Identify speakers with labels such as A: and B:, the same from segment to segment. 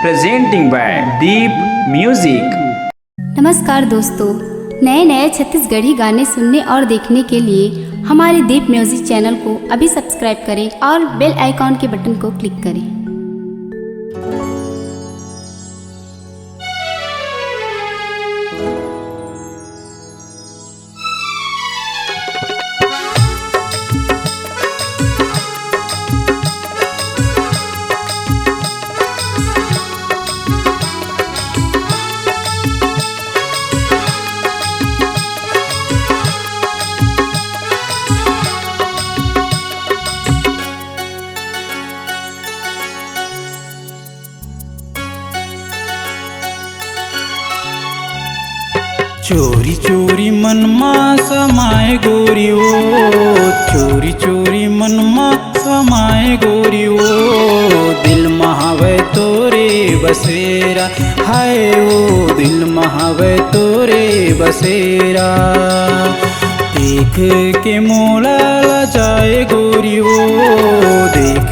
A: presenting by Deep Music।
B: नमस्कार दोस्तों, नए नए छत्तीसगढ़ी गाने सुनने और देखने के लिए हमारे दीप म्यूजिक चैनल को अभी सब्सक्राइब करें और बेल आइकॉन के बटन को क्लिक करें।
C: चोरी चोरी मनमा समाए गोरी ओ, चोरी चोरी मनमा समाए गोरी ओ, दिल महावे तोरे बसेरा, हाय ओ दिल महावे तोरे बसेरा। देख के मोला ला जाए गोरी ओ, देख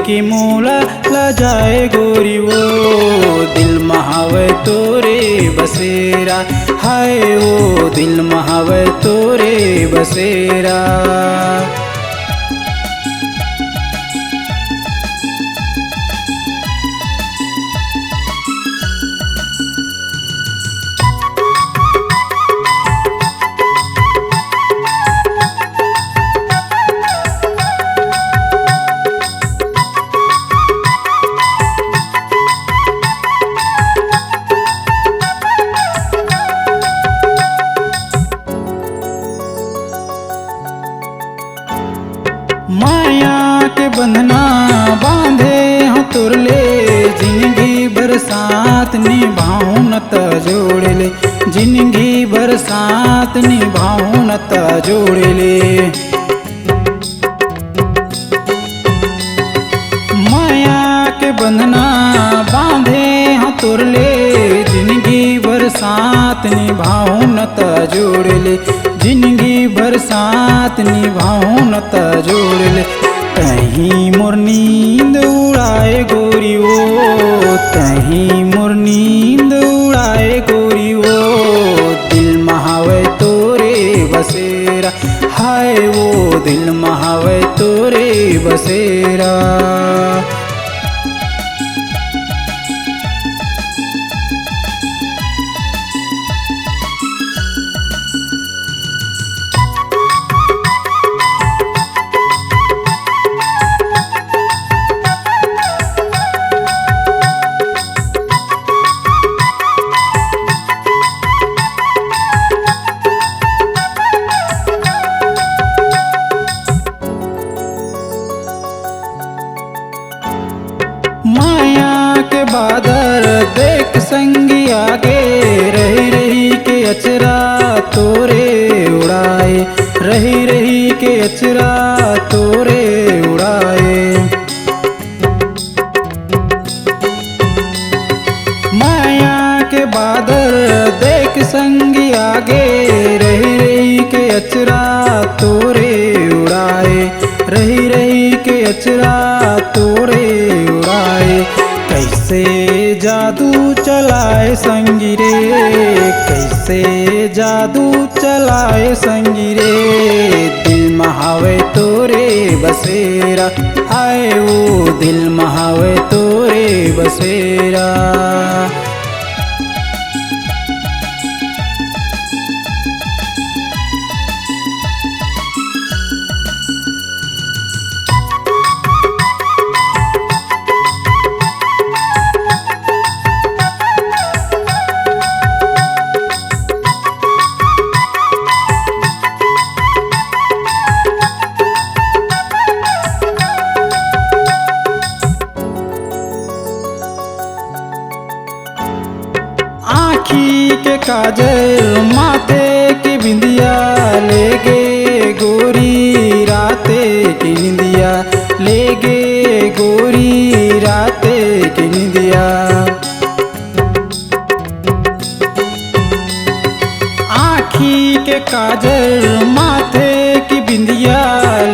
C: के मोला ला जाए गोरी ओ, दिल महावे तोरे बसेरा, हाय ओ दिल महावे तोरे बसेरा। माया के बंधना बांधे हो तुरले, जिंदगी बरसात निभाऊं न त जोड़ ले, जिंदगी बरसात निभाऊं न त जोड़ ले। माया के बंधना बांधे हो तुरले, जिंदगी बरसात निभाऊं न त जोड़ ले, जिंदगी बरसात निभाऊं न त जोड़ ले। कहीं मोर नींद उड़ाए गोरी ओ, कहीं मोर नींद उड़ाए गोरी ओ, दिल महावे तोरे बसेरा, हाय वो दिल महावे तोरे बसेरा। माया के बादल देख संगी आगे, रही रही के अचरा तोरे उड़ाए, रही रही के अचरा तोरे उड़ाए। माया के बादल देख संगी आगे, रही रही के अचरा तोरे उड़ाए, रही रही के अचरा तोरे उड़ाए। कैसे जादू चलाए संगी रे, कैसे जादू चलाए संगी रे, दिल महावे तोरे बसेरा, आए वो दिल महावे तोरे बसेरा। आँखी के काजल माथे की बिंदिया, ले गे गोरी राते की निंदिया, ले गे गोरी राते की निंदिया। आँखी के काजल माथे की बिंदिया,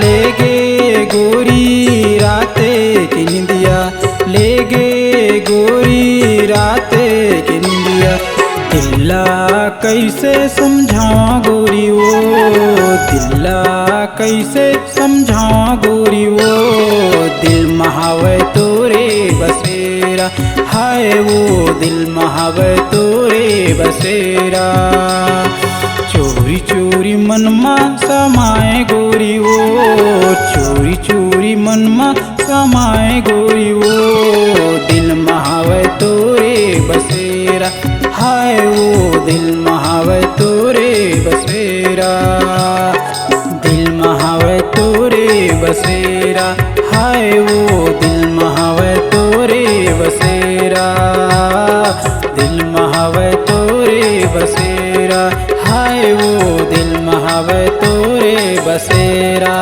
C: ले गे गोरी राते की निंदिया, ले गे गोरी दिल्ला कैसे समझावा गोरी वो, दिल्ला कैसे समझावा गोरी वो, दिल महावे तोरे बसेरा, हाय वो दिल महावे तोरे बसेरा। चोरी चोरी मनमा समाए गोरी वो, चोरी चोरी मनमा समाए गोरी वो, दिल महावे तोरे बसेरा, हाय वो दिल महावे तोरे बसेरा, दिल महावे तोरे बसेरा, हाय वो दिल महावे तोरे बसेरा, दिल महावे तोरे बसेरा, हाय वो दिल महावे तोरे बसेरा।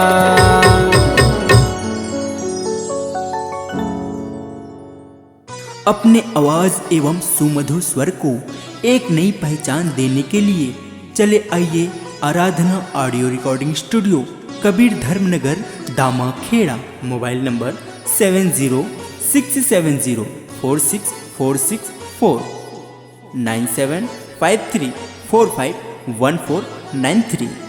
D: अपने आवाज़ एवं सुमधुर स्वर को एक नई पहचान देने के लिए चले आइए Aradhana audio recording studio, Kabir Dharmanagar, Dama Kheda. Mobile number 7067046464 9753451493।